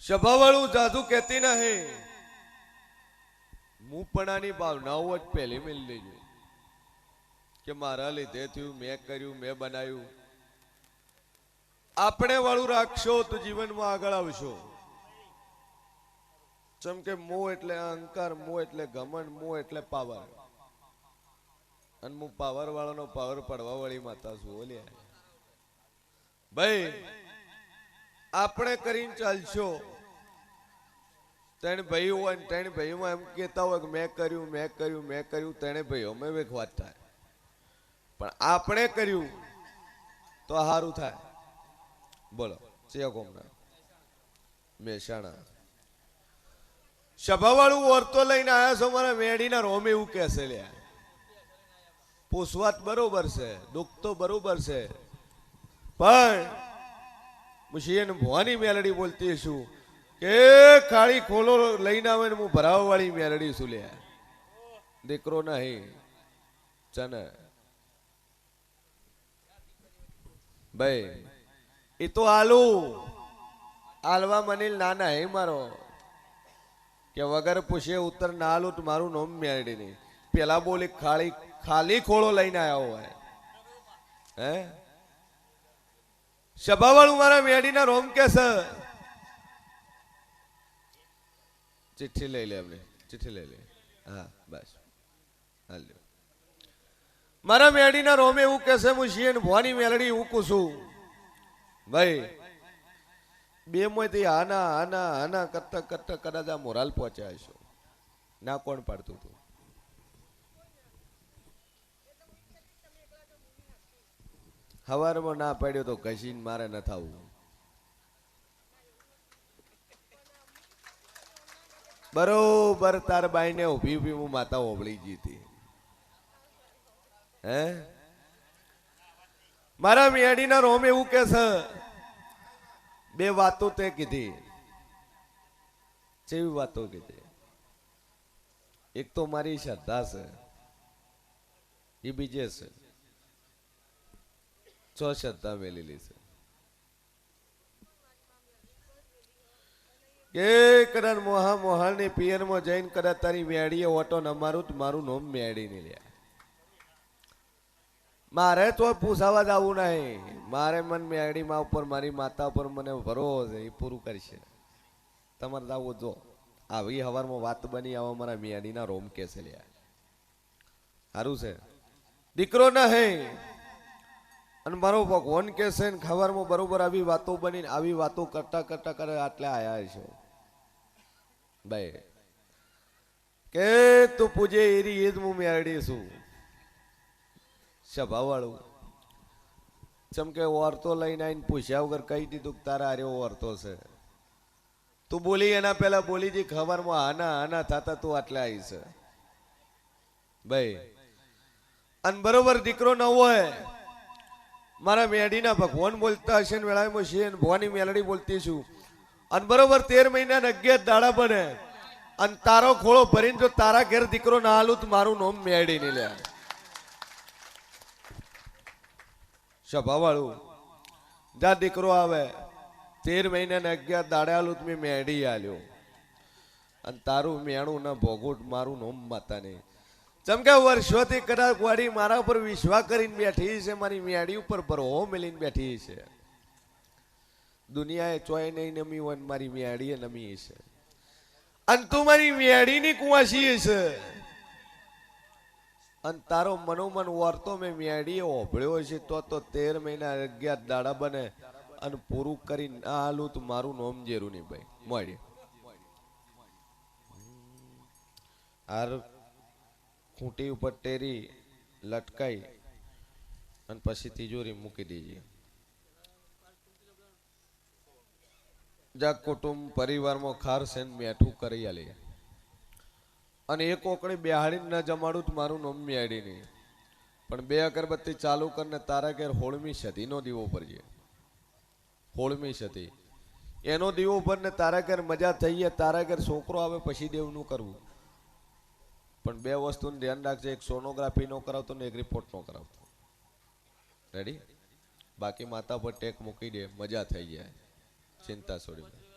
સભાવાળું જાદુ કહેતી નહીં, મુપણાની ભાવનાઓ જ પહેલી મેળ લેજો કે મારા લીધે થયું, મેં કર્યું, મેં બનાવ્યું. આપણે વાળું રાખશો તો જીવનમાં આગળ આવશો. જેમ કે મોહ એટલે અહંકાર, મોહ એટલે ઘમંડ, મોહ એટલે પાવર. અને હું પાવર વાળાનો પાવર પડવા વાળી માતા છું. ઓલ્યા ભાઈ, આપણે કરીને ચાલશો. ત્રણ ભાઈઓ હોય ને ત્રણ ભાઈઓમાં એમ કહેતા હોય કે મેં કર્યું, મેં કર્યું, મેં કર્યું. ત્રણે ભાઈઓ મેં એક વાત થાય, પણ આપણે કર્યું તો સારું થાય. બોલો ચિયાકોમના મહેસાણા સભાવાળું ઓરતો લઈને આવ્યા છો મારા મેડીના રોમ એવું કહેશે. લ્યા પૂછવાત બરોબર છે, દુઃખ તો બરોબર છે, પણ મુશીન ભવાની મેલડી બોલતી છું કે ખાલી ખોલો લઈને આવે ને હું ભરાવા વાળી મેલડી છું. લ્યા દીકરો નહીં ચને ભાઈ, એ તો આલવા મનીલ નાના હે મારો કે વગર પૂછે ઉત્તર ના આલું તો મારું નોમ મેળડી નહીં. પેલા બોલી ખાલી ખોળો લઈને આવ્યા હોય. હે સભાવાળું મારા મેડીના રોમ કે છે. ચિઠ્ઠી લઈ લે, એમને ચિઠ્ઠી લઈ લે. હા બસ હાલ મારા મેડીના રોમે એવું કે છે. હું શિયન ભવાની મેલડી હું કુશું ભાઈ. બે માંથી આના આના આના કરતા કરતા કદાચ આ મોરાલ પહોંચ્યા છો. ના કોણ પાડતું હતું? હવારમાં ના પાડ્યો તો ઘસીને મારે ન થવું. બરોબર તાર બાઈ ને ઉભી ઉભી હું માતા ઓબળી જીતી. હે મારા મિયાડીના રોમ એવું કે છે. બે વાતો તે કીધી. કેવી વાતો કીધી? એક તો મારી શ્રદ્ધા છે, એ બીજે છે. છ શ્રદ્ધા મેલેલી છે કે કદાચ મોહાલ ની પિયર માં જઈને કદાચ તારી મેડીએ ઓટો ન મારું તો મારું નોમ મેડી ને લ્યા. મારે તો પૂછાવા જ આવું નહીં. મારે મન મેડી માં ઉપર મારી માતા ઉપર મને ભરોસો છે, એ પૂરું કરશે. તમારે જાવું જો આવી હવારમાં વાત બની આવા મારા મેડીના રોમ કે છે. લ્યા સારું છે, દીકરો ના હે અને મારો ભગવાન કે છે ને ખબરમાં બરોબર આવી વાતો બની આવી વાતો કરતા કરતા કરે આટલે આયા છો ભાઈ. કે તું પૂજે એરી એ જ હું મેળડી છું. સભાવાળું ચમકે ઓરતો લઈને આવીને પૂછ્યા વગર કહી દીધું કે તારા આર્યો ઓરતો છે. તું બોલી એના પેલા બોલી જી ખબરમાં આના આના થતા તું આટલે આવી છે ભાઈ. અને બરોબર દીકરો ન હોય મારા મેડીના ભગવાન બોલતા હશે ને વેળામાં છે ભવાની મેલડી બોલતી છું. અને બરોબર 13 મહિના 11 દાડા બને અને તારો ખોળો ભરીને જો તારા ઘેર દીકરો ના હાલું તો મારું નોમ મેડી નહીં. લે સભાવાળું જા દીકરો આવે 13 મહિના 11 દાડા હાલું તો મેં મેડી આલ્યો અને તારું મેણું ના ભોગુટ મારું નોમ માતા નહીં. ચમકે વર્ષોથી કદાચ વાડી મારા ઉપર વિશ્વાસ કરીને બેઠી છે, મારી મેડી ઉપર ભરો મેલીને બેઠી છે. દુનિયાએ ચોય નહીં નમી હોય મારી મેડીએ નમી છે. અને તું મારી મેડીની કુવાસી છે અને તારો મનોમન વર્તો મેં મેડીએ ઓભળ્યો છે તો 13 મહિના 11 દાડા બને અને પૂરું કરી ના હાલું તો મારું નોમ જેરું નહીં ભાઈ. મળે આર ખૂંટી ઉપર ટેરી લટકાઈ અને પછી તિજોરી મૂકી દેજે. જા કુટુંબ પરિવારમાં ખાર સેન મેઠું કરી આલે અને એક ઓકડી બેહાડીને ન જમાડું તો મારું નોમ મેડી નહીં. પણ 2 અગરબત્તી ચાલુ કરીને તારા ઘેર હોળમી સદીનો દીવો ભરજે. હોળમી સદી એનો દીવો ભરને તારા ઘેર મજા થઈ જાય. તારા ઘેર છોકરો આવે પછી દેવનું કરવું. પણ 2 વસ્તુનું ધ્યાન રાખજે. એક સોનોગ્રાફી નો કરાવતો ને એક રિપોર્ટ નો કરાવતો. રેડી? બાકી માતા પર ટેક મૂકી દે, મજા થઈ જાય. ચિંતા છોડી દે.